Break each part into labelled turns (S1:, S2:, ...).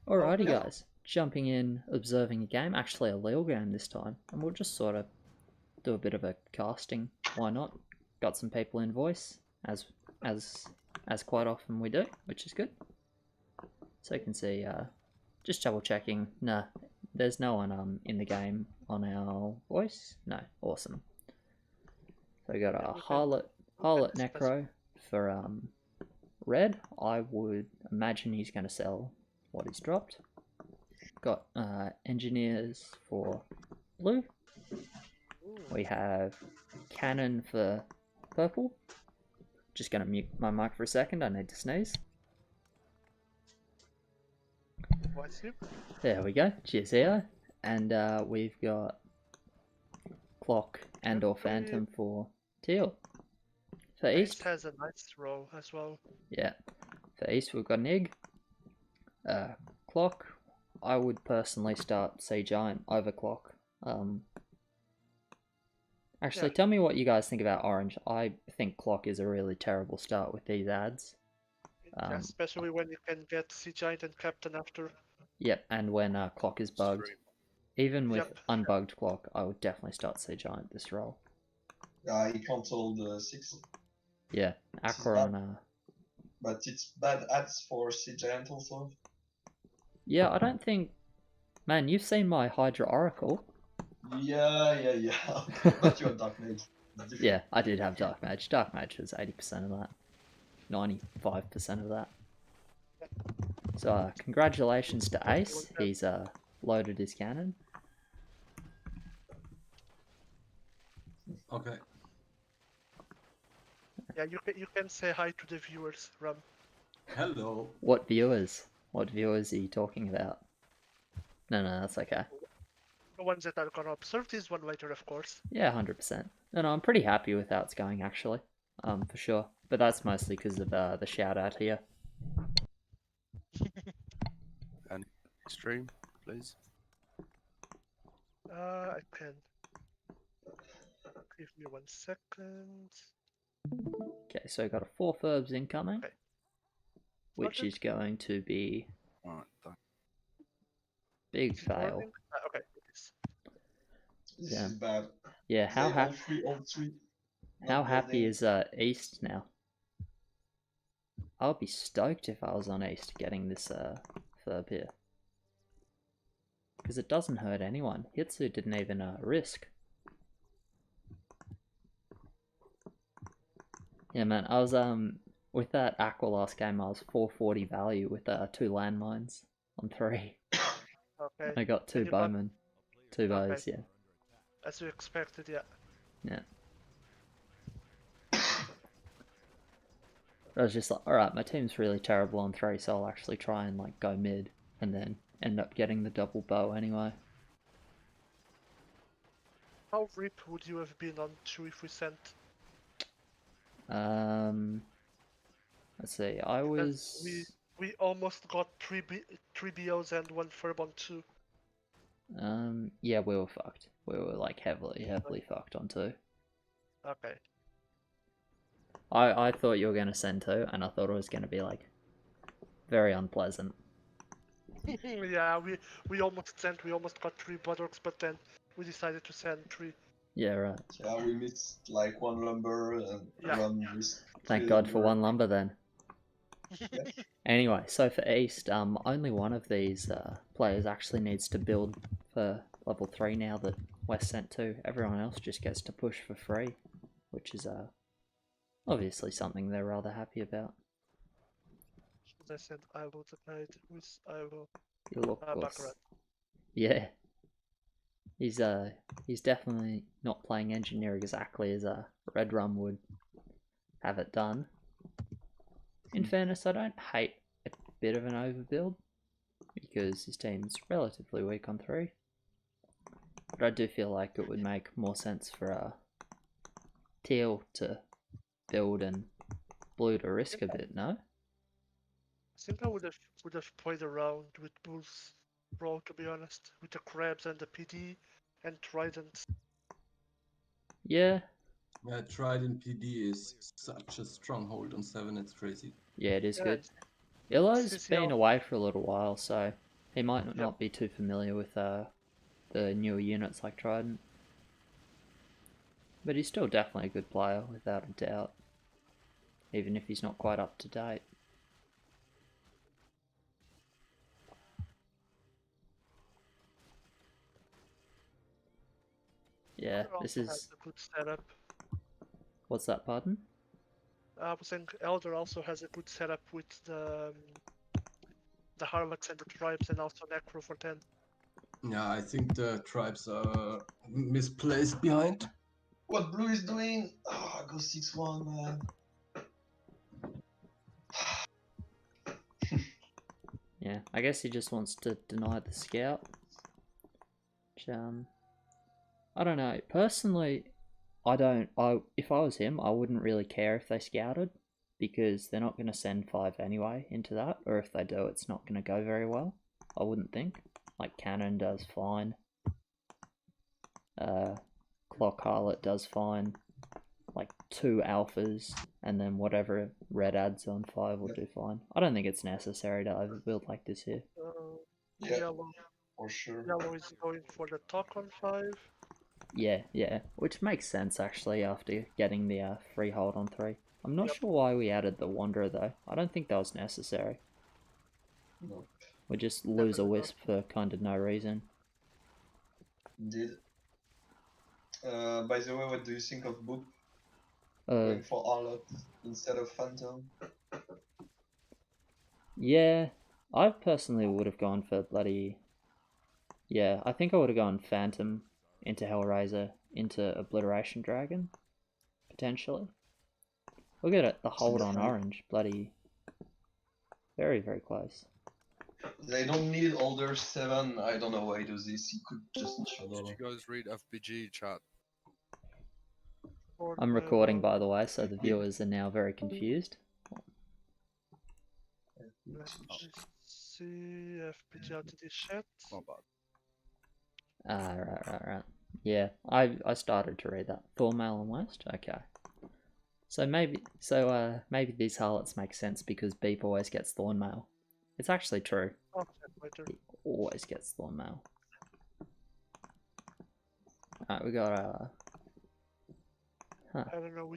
S1: Alrighty,
S2: yeah.
S1: guys. Jumping in, observing a game. Actually, a LIHL game this time. And we'll just sort of do a bit of a casting. Why not? Got some people in voice, as as as quite often we do, which is good. So you can see, just double checking. Nah, there's no one in the game on our voice. No, awesome. So we got a Harlot Necro for red. I would imagine he's going to sell what he's dropped. Got engineers for blue. We have cannon for purple. Just gonna mute my mic for a second, I need to sneeze. There we go, cheers here. And we've got clock and or phantom for teal. For east
S2: has a nice roll as well.
S1: Yeah, for east we've got an egg. Clock, I would personally start Sea Giant over clock. Actually, tell me what you guys think about orange. I think clock is a really terrible start with these ads.
S2: Especially when you can get Sea Giant and Captain after.
S1: Yep, and when clock is bugged. Even with unbugged clock, I would definitely start Sea Giant this roll.
S3: Yeah, he controlled 6.
S1: Yeah, Aqua on
S3: But it's bad ads for Sea Giant also.
S1: Yeah, I don't think... Man, you've seen my Hydra Oracle.
S3: Yeah. But you're Dark Mage.
S1: Yeah, I did have Dark Mage. Dark Mage was 80% of that. 95% of that. So, congratulations to Ace. He's loaded his cannon.
S4: Okay.
S2: Yeah, you can say hi to the viewers, Ram.
S4: Hello.
S1: What viewers? What viewers are you talking about? No, that's okay.
S2: The ones that are gonna observe this one later, of course.
S1: Yeah, 100%. No, I'm pretty happy with how it's going, actually. For sure. But that's mostly because of the shout out here.
S5: And stream, please.
S2: I can. Give me 1 second.
S1: Okay, so I got a 4 Furbs incoming.
S2: Okay.
S1: Which is going to be...
S5: Alright, done.
S1: Big fail.
S2: Okay.
S3: This is bad.
S1: Yeah, how happy is East now? I would be stoked if I was on East getting this Furb here. Because it doesn't hurt anyone. Hitsu didn't even risk. Yeah, man, I was with that Aqua last game, I was 440 value with 2 landmines on 3.
S2: Okay.
S1: I got 2 bowmen, 2 bows, yeah.
S2: As you expected, yeah.
S1: Yeah. I was just like, alright, my team's really terrible on 3, so I'll actually try and like go mid, and then end up getting the double bow anyway.
S2: How rip would you have been on 2 if we sent?
S1: Let's see, I was...
S2: We almost got 3 BOs and 1 Furb on 2.
S1: Yeah, we were fucked. We were like heavily fucked on 2.
S2: Okay.
S1: I thought you were going to send 2, and I thought it was going to be like very unpleasant.
S2: Yeah, we almost sent, we almost got 3 Buttocks, but then we decided to send 3.
S1: Yeah, right.
S3: Yeah, we missed like 1 lumber and missed.
S1: Thank God for 1 lumber then. Anyway, so for East, only one of these players actually needs to build for level 3 now that West sent 2. Everyone else just gets to push for free, which is obviously something they're rather happy about.
S2: As I said, I will tonight with I will.
S1: You look yeah. He's definitely not playing engineer exactly as Red Rum would have it done. In fairness, I don't hate a bit of an overbuild because his team's relatively weak on 3. But I do feel like it would make more sense for Teal to build and Blue to risk a bit, no?
S2: I think I would have played around with Blue's role, to be honest, with the crabs and the PD and Trident.
S1: Yeah.
S4: Yeah, Trident PD is such a stronghold on 7, it's crazy.
S1: Yeah, it is good. Illo's been away for a little while, so He might not be too familiar with the newer units like Trident. But he's still definitely a good player, without a doubt. Even if he's not quite up to date. Yeah,
S2: Elder
S1: this
S2: also has
S1: is...
S2: a good setup.
S1: What's that, pardon?
S2: I was saying Elder also has a good setup with the Harlocks and the Tribes, and also Necro for 10.
S4: Yeah, I think the tribes are misplaced behind.
S3: What blue is doing? Oh, go 6-1, man.
S1: Yeah, I guess he just wants to deny the scout. Which, I don't know. Personally, if I was him, I wouldn't really care if they scouted, because they're not going to send 5 anyway into that, or if they do, it's not going to go very well. I wouldn't think. Like, Cannon does fine. Clock Harlot does fine. Like 2 alphas, and then whatever red adds on 5 will do fine. I don't think it's necessary to overbuild like this here.
S3: Yeah,
S2: Yellow.
S3: for sure.
S2: Yellow is going for the talk on 5.
S1: Yeah, which makes sense actually after getting the free hold on 3. I'm not
S2: Yep.
S1: sure why we added the Wanderer though. I don't think that was necessary.
S3: No,
S1: We just lose a Wisp for kind of no reason.
S3: indeed. By the way, what do you think of Book
S1: Uh,
S3: going for Harlot instead of Phantom?
S1: yeah, I personally would have gone for bloody... Yeah, I think I would have gone Phantom into Hellraiser into Obliteration Dragon, potentially. Look at it, the hold on orange, bloody... Very, very close.
S3: They don't need older 7. I don't know why he does this. He could just
S5: Did you guys read FBG chat?
S1: I'm recording, by the way, so the viewers are now very confused.
S2: Let's just see FPG out of this chat.
S5: Not bad.
S1: Right. Yeah, I started to read that. Thornmail and West? Okay. So maybe these harlots make sense because Beep always gets Thornmail. It's actually true. He always gets Thornmail. Alright, we got
S2: I don't know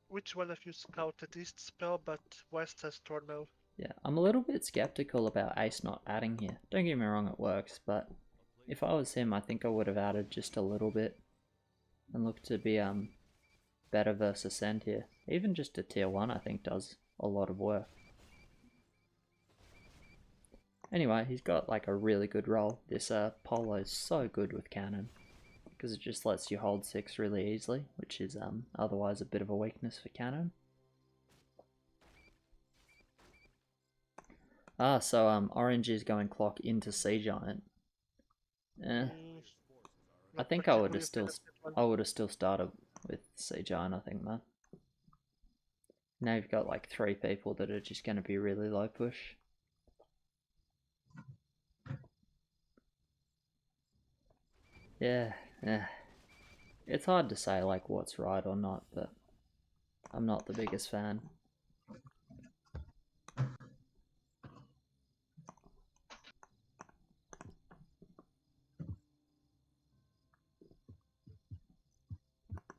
S2: which one of you scouted East spell, but West has Tornmail.
S1: yeah, I'm a little bit skeptical about Ace not adding here. Don't get me wrong, it works, but if I was him, I think I would have added just a little bit and look to be better versus Ascend here. Even just a tier 1 I think does a lot of work. Anyway, he's got like a really good roll. This Polo is so good with Cannon because it just lets you hold 6 really easily, which is otherwise a bit of a weakness for Cannon. So Orange is going clock into Sea Giant. I think I would have still started with Sea Giant, I think, man. Now you've got like 3 people that are just going to be really low push. Yeah. It's hard to say like what's right or not, but I'm not the biggest fan.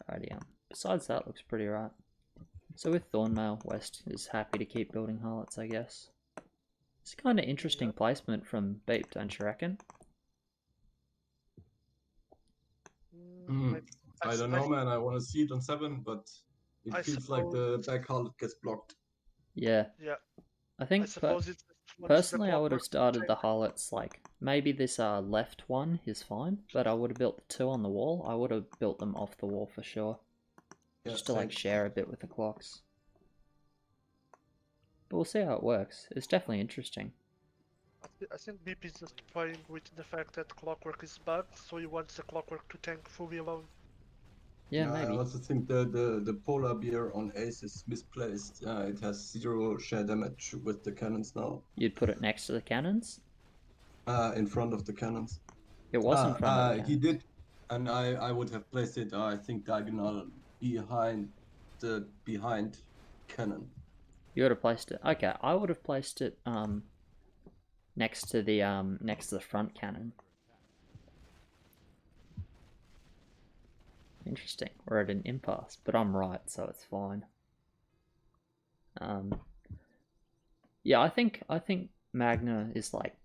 S1: Alrighty, besides that, looks pretty right. So with Thornmail, West is happy to keep building harlots, I guess. It's kind of interesting placement from Beep, don't you reckon?
S4: I don't know, man. I want to see it on 7, but it feels like the back harlot gets blocked.
S1: Yeah.
S2: Yeah.
S1: I think personally I would have started the harlots like maybe this left one is fine, but I would have built the 2 on the wall. I would have built them off the wall for sure.
S4: Yeah,
S1: just to like share a bit with the clocks. But we'll see how it works. It's definitely interesting.
S2: I think BP is just playing with the fact that Clockwork is bugged, so he wants the Clockwork to tank fully alone.
S1: Yeah, maybe.
S4: I also think the polar bear on Ace is misplaced. It has 0 share damage with the cannons now.
S1: You'd put it next to the cannons?
S4: In front of the cannons.
S1: It was in front of the cannons.
S4: He did, and I would have placed it, I think, diagonal behind cannon.
S1: You would have placed it. Okay, I would have placed it next to the front cannon. Interesting. We're at an impasse, but I'm right, so it's fine. Yeah, I think Magna is like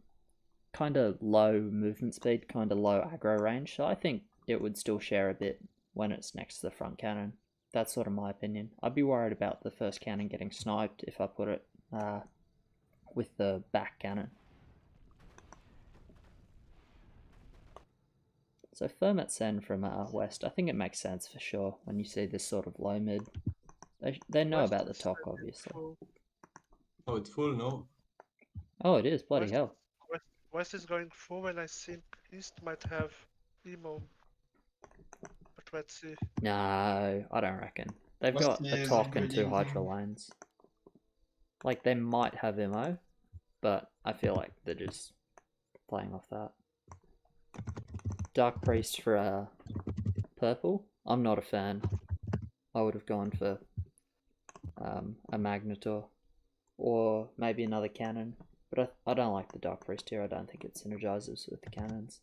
S1: kind of low movement speed, kind of low aggro range, so I think it would still share a bit when it's next to the front cannon. That's sort of my opinion. I'd be worried about the first cannon getting sniped if I put it with the back cannon. So Fermat Sen from West, I think it makes sense for sure when you see this sort of low mid. They know
S2: West
S1: about the
S2: is
S1: talk,
S2: going
S1: obviously.
S2: full-
S4: Oh, it's full, no?
S1: Oh, it is, bloody
S2: West,
S1: hell.
S2: West is going full, and I think East might have emo. But let's see.
S1: No, I don't reckon. They've
S3: West
S1: got a
S3: is
S1: talk and 2
S3: upgrading.
S1: Hydra lanes. Like, they might have MO, but I feel like they're just playing off that. Dark Priest for purple. I'm not a fan. I would have gone for a Magnetor or maybe another cannon, but I don't like the Dark Priest here. I don't think it synergizes with the cannons.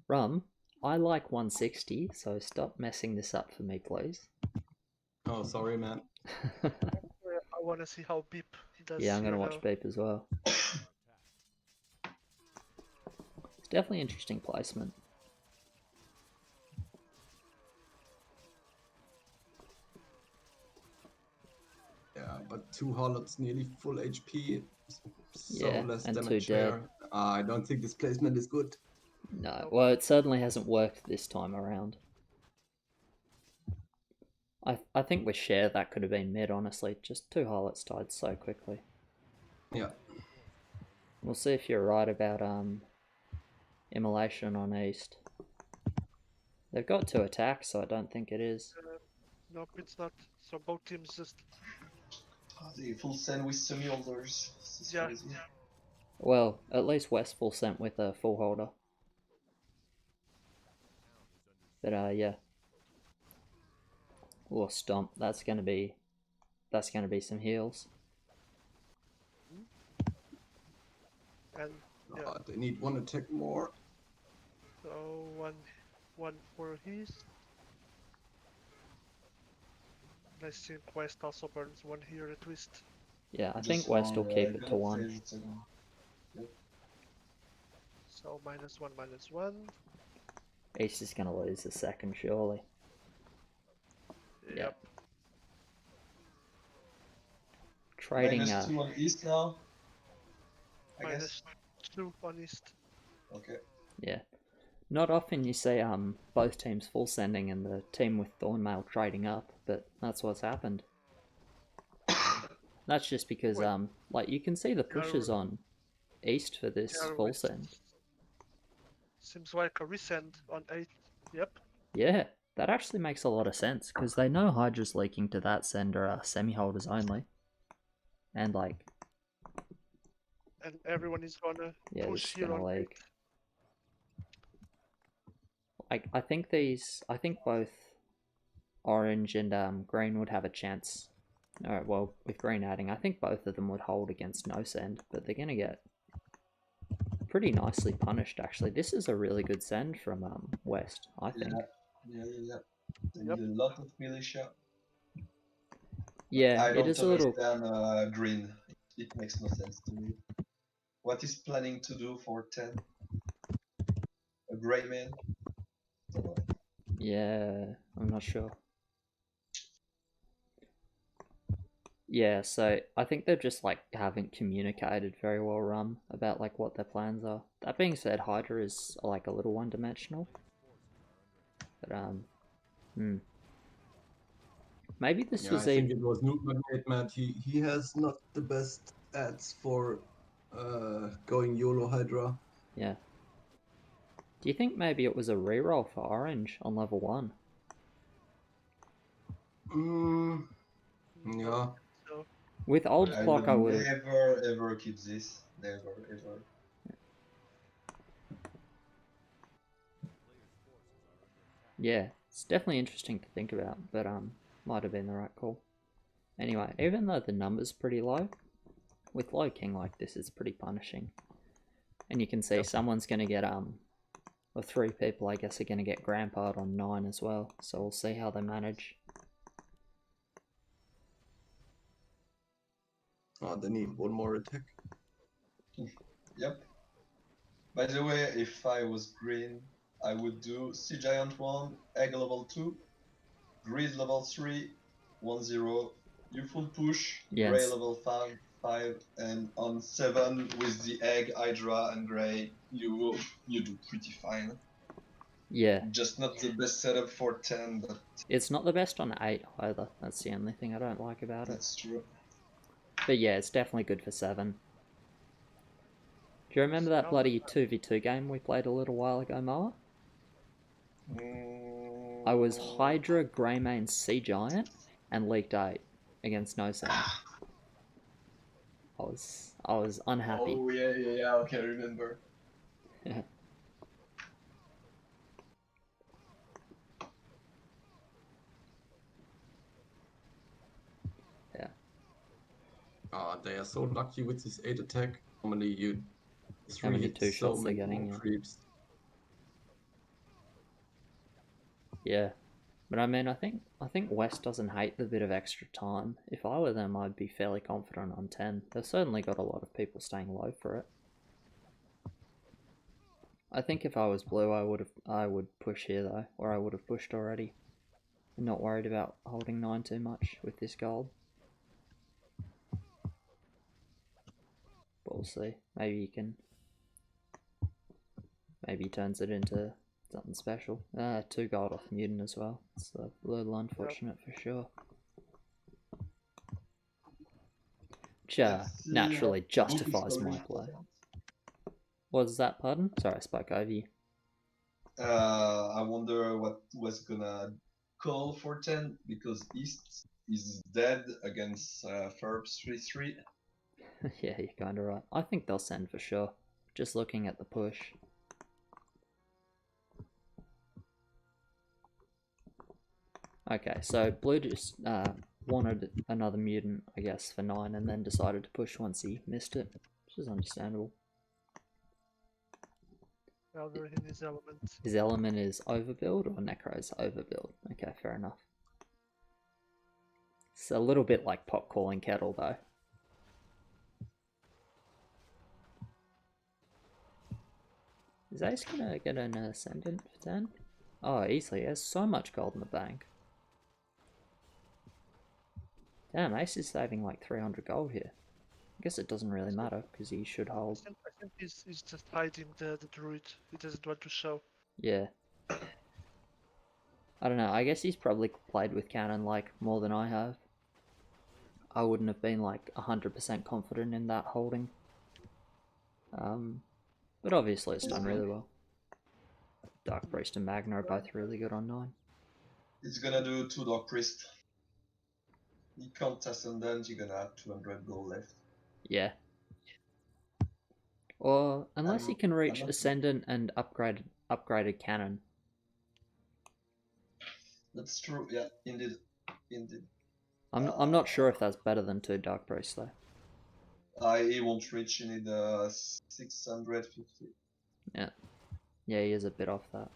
S1: Rum, I like 160, so stop messing this up for me, please.
S4: Oh, sorry, man.
S2: I want to see how Beep does.
S1: Yeah, I'm
S2: here
S1: gonna watch
S2: now.
S1: Beep as well. It's definitely interesting placement.
S4: Yeah, but 2 Harlots nearly full HP, so
S1: Yeah,
S4: less
S1: and 2
S4: damage
S1: dead.
S4: here. I don't think this placement is good.
S1: No, well, it certainly hasn't worked this time around. I think with Share that could have been mid, honestly. Just 2 Harlots died so quickly.
S4: Yeah.
S1: We'll see if you're right about Immolation on East. They've got 2 attacks, so I don't think it is.
S2: Nope, it's not. So both teams just.
S3: The full send with Semiholders. This is
S2: Yeah.
S3: crazy.
S1: Well, at least West full sent with a full holder. But yeah. Oh, stomp. That's gonna be some heals.
S2: And yeah,
S4: They need 1 attack more.
S2: so one for his. I think West also burns 1 here at least.
S1: Yeah, I
S3: Just
S1: think West will
S3: for,
S1: keep it to
S3: good
S1: 1.
S3: phase,
S2: So -1.
S1: East is gonna lose the second, surely.
S2: Yep.
S1: Trading
S3: -2 on East now. I guess.
S2: -2 on East.
S3: Okay.
S1: yeah. Not often you see both teams full sending and the team with Thornmail trading up, but that's what's happened. That's just because like you can see the pushes on East for this
S2: Yeah,
S1: full
S2: West.
S1: send.
S2: Seems like a resend on 8. Yep.
S1: Yeah, that actually makes a lot of sense because they know Hydra's leaking to that sender are semi-holders only. And like,
S2: And everyone is gonna
S1: yeah, this
S2: push
S1: is
S2: here
S1: gonna
S2: on 8.
S1: leak. I think both orange and green would have a chance. Alright, well, with green adding, I think both of them would hold against no send, but they're gonna get pretty nicely punished actually. This is a really good send from West, I think.
S3: Yeah. They
S2: Yep.
S3: need a lot of militia.
S1: Yeah,
S3: I
S1: it
S3: don't
S1: is a little.
S3: understand green. It makes no sense to me. What is planning to do for 10? A gray man? Don't know.
S1: Yeah, I'm not sure. Yeah, so I think they just like haven't communicated very well, about like what their plans are. That being said, Hydra is like a little one-dimensional. But maybe this
S4: Yeah,
S1: was
S4: I think
S1: even.
S4: it was Nuke Matt. He has not the best ads for going YOLO Hydra.
S1: Yeah. Do you think maybe it was a reroll for Orange on level 1?
S4: Yeah.
S2: So
S1: With old
S3: I
S1: clock,
S3: would
S1: I would have.
S3: never ever keep this. Never ever.
S1: Yeah, it's definitely interesting to think about, but might have been the right call. Anyway, even though the number's pretty low, with low king like this, it's pretty punishing. And you can see
S2: Yep.
S1: someone's going to get, or 3 people I guess are going to get grandpa'd on 9 as well. So we'll see how they manage.
S4: Oh, they need one more attack.
S3: Yep. By the way, if I was green, I would do Sea Giant 1, Egg level 2, Grease level 3, 1-0, you full push, Grey
S1: Yes.
S3: level 5, and on 7 with the Egg, Hydra, and Grey, you do pretty fine.
S1: Yeah.
S3: Just not the best setup for 10, but
S1: It's not the best on 8 either. That's the only thing I don't like about it.
S3: that's true.
S1: But yeah, it's definitely good for 7. Do you remember that bloody 2v2 game we played a little while ago, Moa? I was Hydra, Greymane, Sea Giant, and leaked 8 against No Sand. I was unhappy.
S3: Oh yeah, okay, I remember.
S1: Yeah. Yeah.
S4: They are so lucky with this 8 attack. Normally you
S1: How many
S4: hit
S1: 2
S4: so
S1: shots they're
S4: many
S1: getting,
S4: more
S1: yeah.
S4: creeps.
S1: Yeah. But I mean, I think West doesn't hate the bit of extra time. If I were them, I'd be fairly confident on 10. They've certainly got a lot of people staying low for it. I think if I was blue, I would push here though, or I would have pushed already. I'm not worried about holding 9 too much with this gold. But we'll see. Maybe he turns it into something special. 2 gold off Mutant as well. It's a little unfortunate for sure. Which
S3: Let's see
S1: naturally
S3: what
S1: justifies
S3: book is
S1: my
S3: going
S1: play.
S3: for.
S1: What was that, pardon? Sorry, I spoke over you.
S3: I wonder what was gonna call for 10 because East is dead against Ferbs 3-3.
S1: Yeah, you're kind of right. I think they'll send for sure. Just looking at the push. Okay, so blue just wanted another mutant, I guess, for 9 and then decided to push once he missed it, which is understandable.
S2: Now they're in his element.
S1: His element is overbuild or Necro's overbuild? Okay, fair enough. It's a little bit like pot calling kettle though. Is Ace gonna get an ascendant for 10? Oh, easily. He has so much gold in the bank. Damn, Ace is saving like 300 gold here. I guess it doesn't really matter because he should hold.
S2: I think he's just hiding the druid. He doesn't want to show.
S1: Yeah. I don't know. I guess he's probably played with cannon like more than I have. I wouldn't have been like 100% confident in that holding. But obviously it's done really well. Dark Priest and Magna are both really good on 9.
S3: He's gonna do 2 Dark Priest. He can't Ascendant, you're gonna have 200 gold left.
S1: Yeah. Or unless he can reach
S3: not-
S1: Ascendant and upgraded cannon.
S3: That's true, yeah, indeed.
S1: I'm not sure if that's better than 2 Dark Priests though.
S3: He won't reach, you need 650.
S1: Yeah. Yeah, he is a bit off that.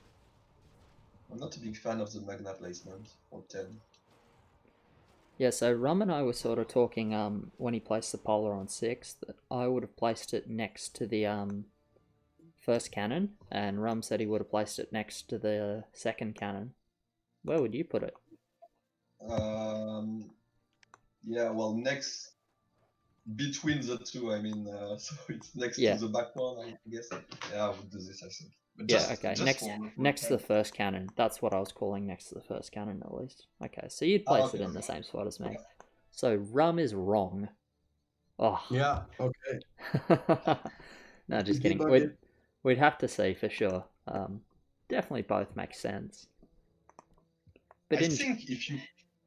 S3: I'm not a big fan of the Magna placement for 10.
S1: Yeah, so Rum and I were sort of talking when he placed the Polar on 6 that I would have placed it next to the first cannon, and Rum said he would have placed it next to the second cannon. Where would you put it?
S3: Yeah, well, next between the two, I mean, so it's next
S1: Yeah.
S3: to the back one, I guess. Yeah, I would do this, I think. But
S1: Yeah,
S3: just,
S1: okay.
S3: just
S1: Next to the first cannon. That's what I was calling next to the first cannon, at least. Okay, so you'd place
S3: okay.
S1: it in the same spot as me. So Rum is wrong. Oh.
S4: Yeah, okay.
S1: No, just kidding.
S4: Debug it.
S1: We'd have to see for sure. Definitely both make sense. But
S3: I think if you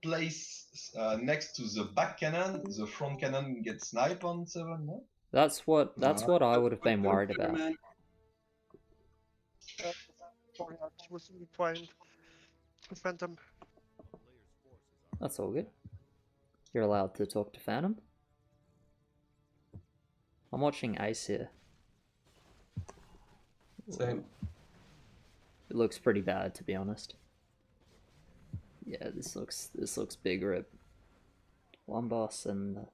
S3: place next to the back cannon, the front cannon gets sniped on 7, no?
S1: that's what I would have been
S4: But
S1: worried about.
S4: man,
S2: Sorry, I was trying to Phantom.
S1: That's all good. You're allowed to talk to Phantom. I'm watching Ace here.
S4: Same.
S1: It looks pretty bad, to be honest. Yeah, this looks big rip. One boss and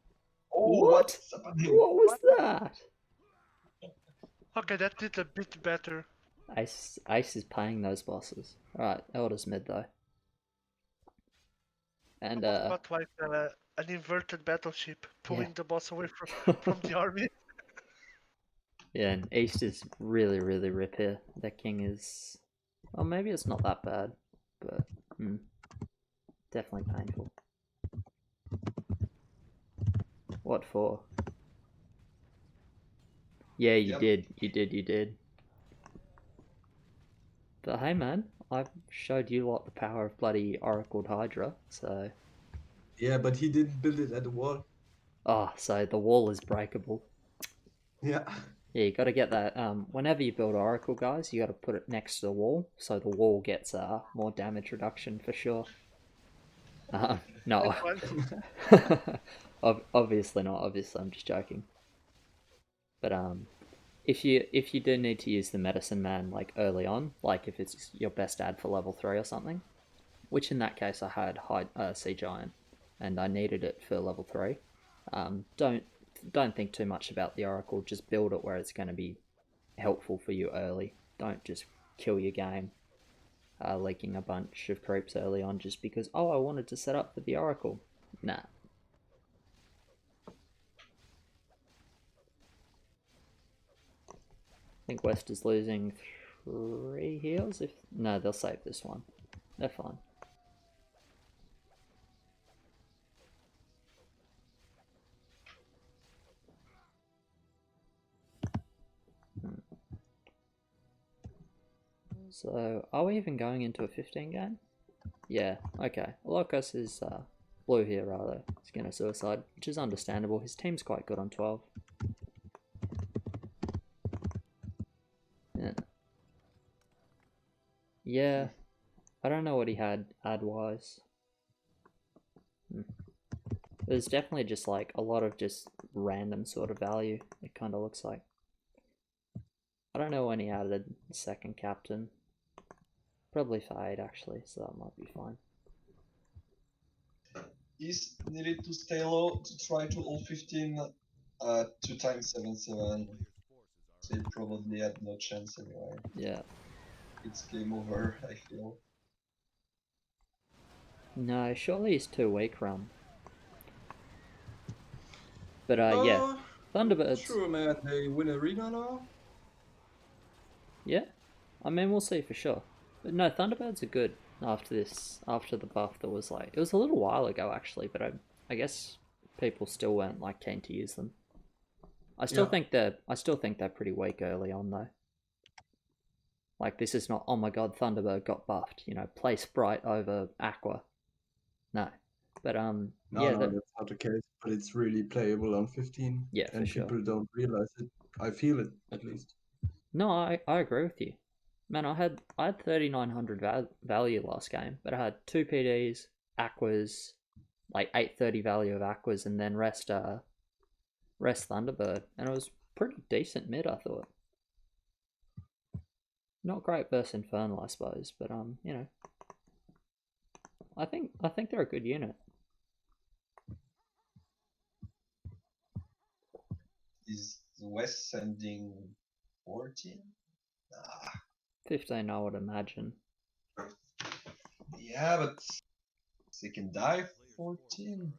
S3: Oh,
S1: What?
S3: what's happening?
S1: what was that?
S2: Okay, that did a bit better.
S1: Ace is paying those bosses. Alright, Elder's mid though. And
S2: Almost got like an inverted battleship pulling the boss away from the army.
S1: yeah, and East is really rip here. Their king is, well, maybe it's not that bad, but definitely painful. What for? Yeah, you
S3: Yep.
S1: did. But hey man, I showed you lot the power of bloody Oracled Hydra, so...
S4: Yeah, but he didn't build it at the wall.
S1: Oh, so the wall is breakable.
S4: Yeah.
S1: Yeah, you gotta get that, whenever you build Oracle, guys, you gotta put it next to the wall, so the wall gets more damage reduction for sure. No. Obviously not, obviously, I'm just joking. But, if you do need to use the Medicine Man, like, early on, like if it's your best ad for level 3 or something, which in that case I had Sea Giant, and I needed it for level 3, don't think too much about the Oracle, just build it where it's going to be helpful for you early. Don't just kill your game leaking a bunch of creeps early on just because, oh, I wanted to set up for the Oracle. Nah. I think West is losing 3 heals. No, they'll save this one. They're fine. So, are we even going into a 15 game? Yeah, okay. Locus is blue here, rather. He's going to suicide, which is understandable. His team's quite good on 12. Yeah. I don't know what he had ad-wise. There's definitely just like a lot of just random sort of value, it kind of looks like. I don't know when he added the second captain. Probably for 8 actually, so that might be fine.
S3: East needed to stay low to try to ult 15 2 times 7-7. So he probably had no chance anyway.
S1: Yeah.
S3: It's game over, I feel.
S1: No, surely he's too weak, Rum. But yeah, Thunderbirds.
S4: Sure, man. They win arena now.
S1: Yeah, I mean we'll see for sure. But no, Thunderbirds are good after this, after the buff that was like, it was a little while ago actually, but I guess people still weren't like keen to use them. I still think they're pretty weak early on though. Like this is not, oh my god, Thunderbird got buffed, you know, play Sprite over Aqua. No. But
S4: No,
S1: yeah,
S4: that's not the case. But it's really playable on 15.
S1: Yeah, for
S4: and
S1: sure.
S4: people don't realize it. I feel it at least.
S1: No, I agree with you. Man, I had 3,900 value last game, but I had 2 PDs, Aquas, like 830 value of Aquas, and then rest Thunderbird, and it was pretty decent mid, I thought. Not great versus Infernal, I suppose, but you know, I think they're a good unit.
S3: Is West sending 14? Nah.
S1: 15, I would imagine.
S3: Yeah, but they can die 14.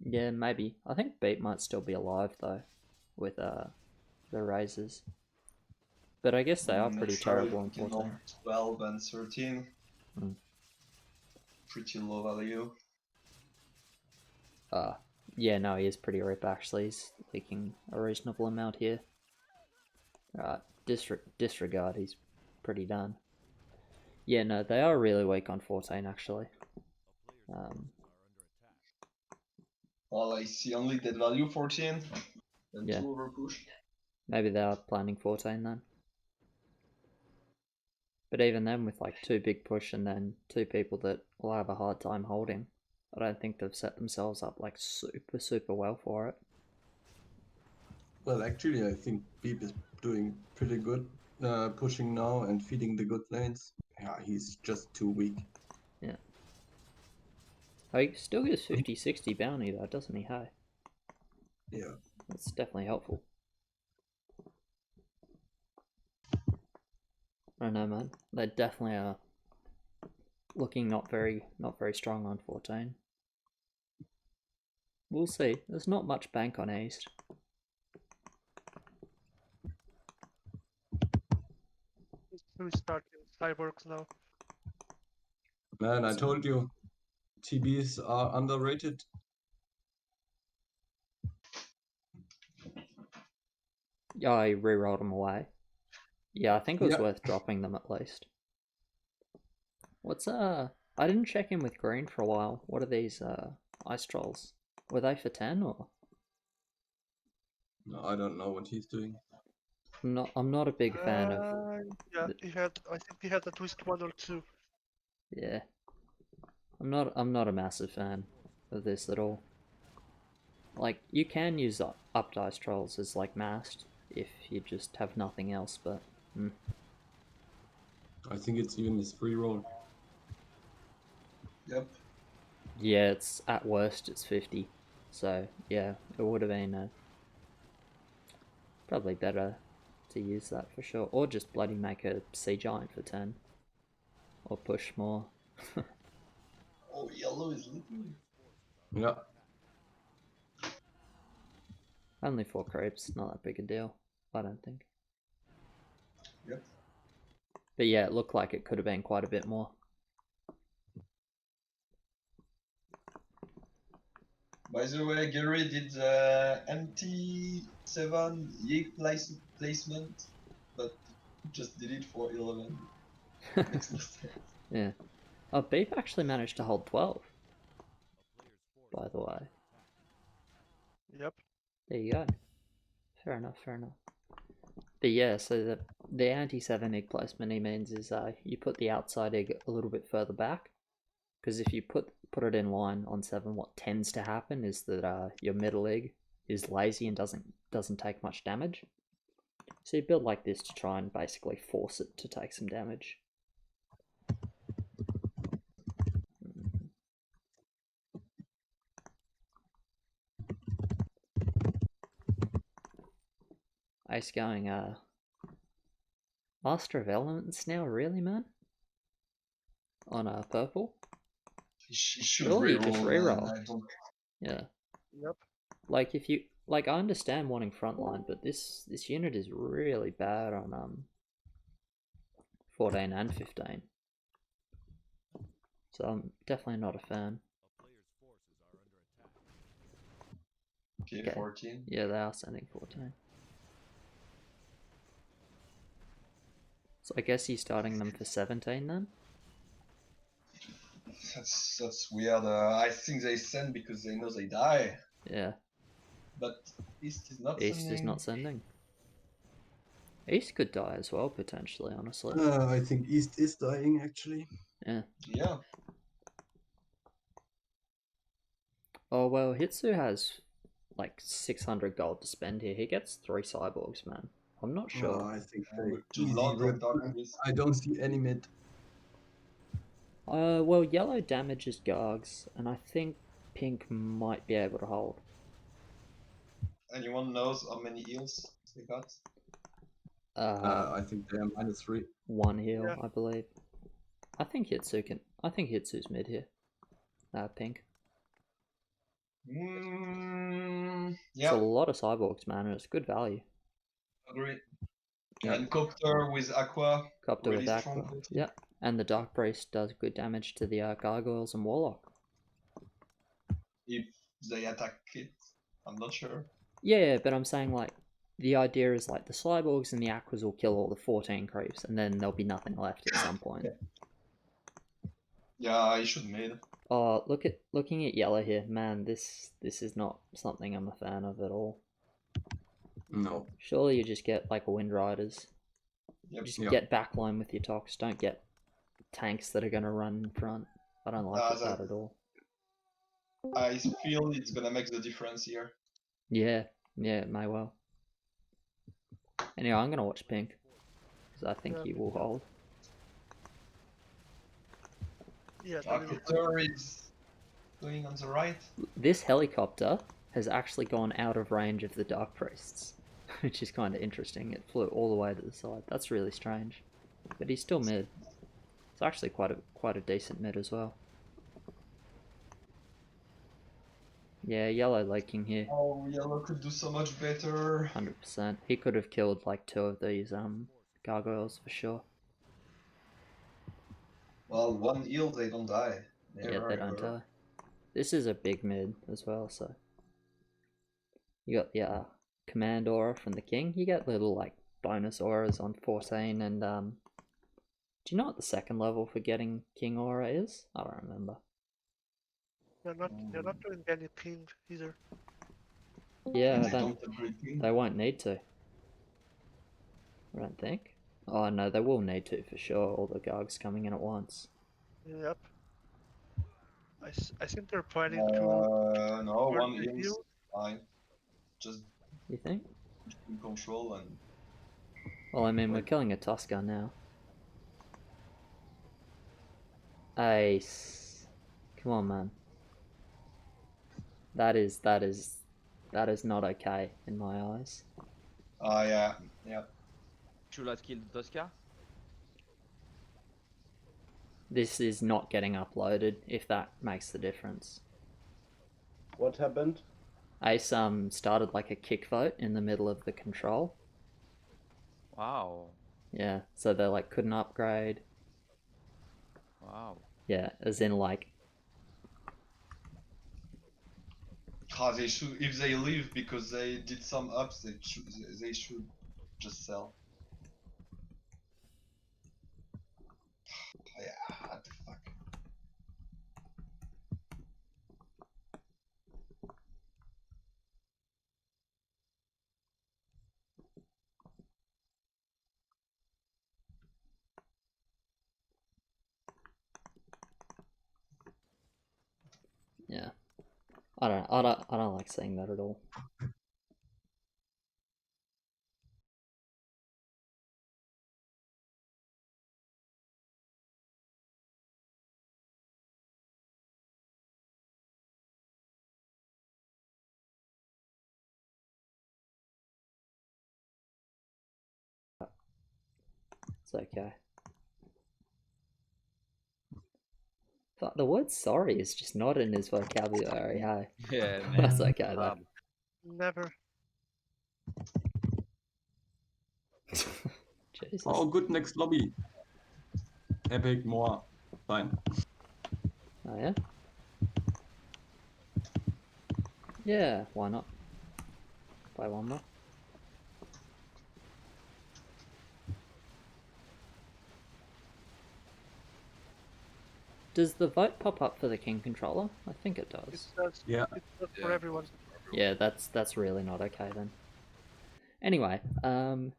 S1: Yeah, maybe. I think Beat might still be alive though, with the razors. But I guess they are pretty terrible on 14.
S3: 12 and 13.
S1: Mm.
S3: Pretty low value.
S1: Yeah, no, he is pretty rip actually. He's leaking a reasonable amount here. Disregard, he's pretty done. Yeah, no, they are really weak on 14 actually.
S3: Well, I see only dead value 14. And
S1: Yeah.
S3: 2 overpush.
S1: Maybe they are planning 14 then. But even then, with like 2 big push and then 2 people that will have a hard time holding, I don't think they've set themselves up like super well for it.
S4: Well, actually, I think Beep is doing pretty good, pushing now and feeding the good lanes. Yeah, he's just too weak.
S1: Yeah. Oh, he still gets 50-60 bounty though, doesn't he? Hey,
S4: Yeah.
S1: that's definitely helpful. I don't know, man. They definitely are looking not very strong on 14. We'll see. There's not much bank on East.
S2: We start in cyborgs now.
S4: Man, I told you, TBs are underrated.
S1: Yeah, I rerolled them away. Yeah, I think it was
S4: Yeah.
S1: worth dropping them at least. What's I didn't check in with Green for a while. What are these ice trolls? Were they for 10 or?
S4: No, I don't know what he's doing.
S1: I'm not a big fan of.
S2: Yeah, I think he had at least 1 or 2.
S1: Yeah, I'm not a massive fan of this at all. Like, you can use up dice trolls as like masked if you just have nothing else, but
S4: I think it's even his free roll.
S3: Yep.
S1: yeah, it's at worst it's 50. So yeah, it would have been probably better to use that for sure, or just bloody make a sea giant for 10, or push more.
S3: Oh, yellow is leading.
S4: Yeah.
S1: Only 4 creeps, not that big a deal, I don't think.
S3: Yep.
S1: But yeah, it looked like it could have been quite a bit more.
S3: By the way, Gary did MT7 Yig placement, but just did it for 11. Makes no sense.
S1: Yeah. Oh, Beep actually managed to hold 12. By the way.
S2: Yep.
S1: There you go. Fair enough, fair enough. But yeah, so the anti-7 egg placement he means is you put the outside egg a little bit further back. Because if you put it in line on 7, what tends to happen is that your middle egg is lazy and doesn't take much damage. So you build like this to try and basically force it to take some damage. Ace going, Master of Elements now, really, man? On purple?
S3: He should
S1: Surely you
S3: reroll,
S1: just
S3: man.
S1: reroll.
S3: I don't...
S1: Yeah.
S2: Yep.
S1: Like if you I understand wanting frontline, but this unit is really bad on 14 and 15. So I'm definitely not a fan.
S3: Okay, 14.
S1: Yeah, they are sending 14. So I guess he's starting them for 17 then?
S3: That's weird. I think they send because they know they die.
S1: Yeah.
S3: But East is not
S1: East
S3: sending.
S1: is not sending. East could die as well, potentially, honestly.
S4: I think East is dying, actually.
S1: Yeah.
S3: Yeah.
S1: Oh, well, Hitsu has like 600 gold to spend here. He gets 3 cyborgs, man. I'm not sure.
S4: I think
S3: To
S4: easy
S3: load the
S4: rip.
S3: dark with.
S4: I don't see any mid.
S1: Well, yellow damages Gargs, and I think pink might be able to hold.
S3: Anyone knows how many heals they got?
S4: I think they are -3.
S1: 1 heal,
S2: Yeah.
S1: I believe. I think Hitsu's mid here. Pink.
S3: Yeah.
S1: It's a lot of cyborgs, man, and it's good value.
S3: Agree.
S1: Yep.
S3: And Copter with Aqua.
S1: Copter
S3: really
S1: with
S3: strong
S1: Aqua.
S3: ability.
S1: Yep. And the Dark Priest does good damage to the Gargoyles and Warlock.
S3: If they attack it, I'm not sure.
S1: Yeah, but I'm saying like the idea is like the cyborgs and the Aquas will kill all the 14 creeps, and then there'll be nothing left at some point.
S3: Yeah, I should mid.
S1: Oh, looking at yellow here, man. This is not something I'm a fan of at all.
S4: No.
S1: Surely you just get like Wind Riders.
S3: Yep.
S1: Just get backline with your Tox. Don't get tanks that are going to run in front. I don't like that at all.
S3: I feel it's gonna make the difference here.
S1: Yeah, it may well. Anyway, I'm gonna watch pink because I think
S2: Yeah,
S1: he
S2: me
S1: will
S2: too.
S1: hold.
S2: Yeah,
S3: Arcator is going on the right.
S1: This helicopter has actually gone out of range of the Dark Priests, which is kind of interesting. It flew all the way to the side. That's really strange. But he's still mid. It's actually quite a decent mid as well. Yeah, yellow laking here.
S3: Oh, yellow could do so much better.
S1: 100%. He could have killed like 2 of these gargoyles for sure.
S3: Well, one heal, they don't die. Never,
S1: Yeah, they don't
S3: ever.
S1: die. This is a big mid as well, so you got the command aura from the king. You get little like bonus auras on 14 and do you know what the second level for getting king aura is? I don't remember.
S2: They're not doing any ping either.
S1: Yeah,
S3: And they don't upgrade king.
S1: they won't need to. I don't think. Oh no, they will need to for sure. All the gargs coming in at once.
S2: Yep. I think they're planning to
S3: No,
S2: burn
S3: one
S2: the
S3: heal is
S2: heal.
S3: fine. Just
S1: You think?
S3: in control and
S1: Well, I mean, we're killing a Tusker now. Ace. Come on, man. That is not okay in my eyes.
S3: yeah.
S6: Should I kill the Tosca?
S1: This is not getting uploaded, if that makes the difference.
S7: What happened?
S1: Ace started like a kick vote in the middle of the control.
S6: Wow.
S1: Yeah, so they like couldn't upgrade.
S6: Wow.
S1: Yeah, as in like
S3: They should, if they leave because they did some ups, they should just sell. Yeah, what the fuck.
S1: yeah. I don't like seeing that at all. It's okay. But the word sorry is just not in his vocabulary, hey?
S6: Yeah, man.
S1: That's okay though.
S2: Never.
S1: Jesus.
S4: Oh, good next lobby. Epic, more. Fine.
S1: Oh yeah? Yeah, why not? Play one more. Does the vote pop up for the king controller? I think it
S2: It
S1: does.
S2: does.
S4: Yeah.
S2: It does for
S5: Yeah.
S2: everyone.
S1: Yeah, that's really not okay then. Anyway, the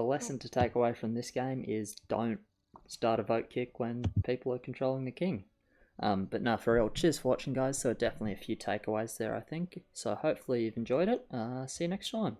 S1: lesson to take away from this game is don't start a vote kick when people are controlling the king. But no, for real, cheers for watching, guys. So definitely a few takeaways there, I think. So hopefully you've enjoyed it. See you next time.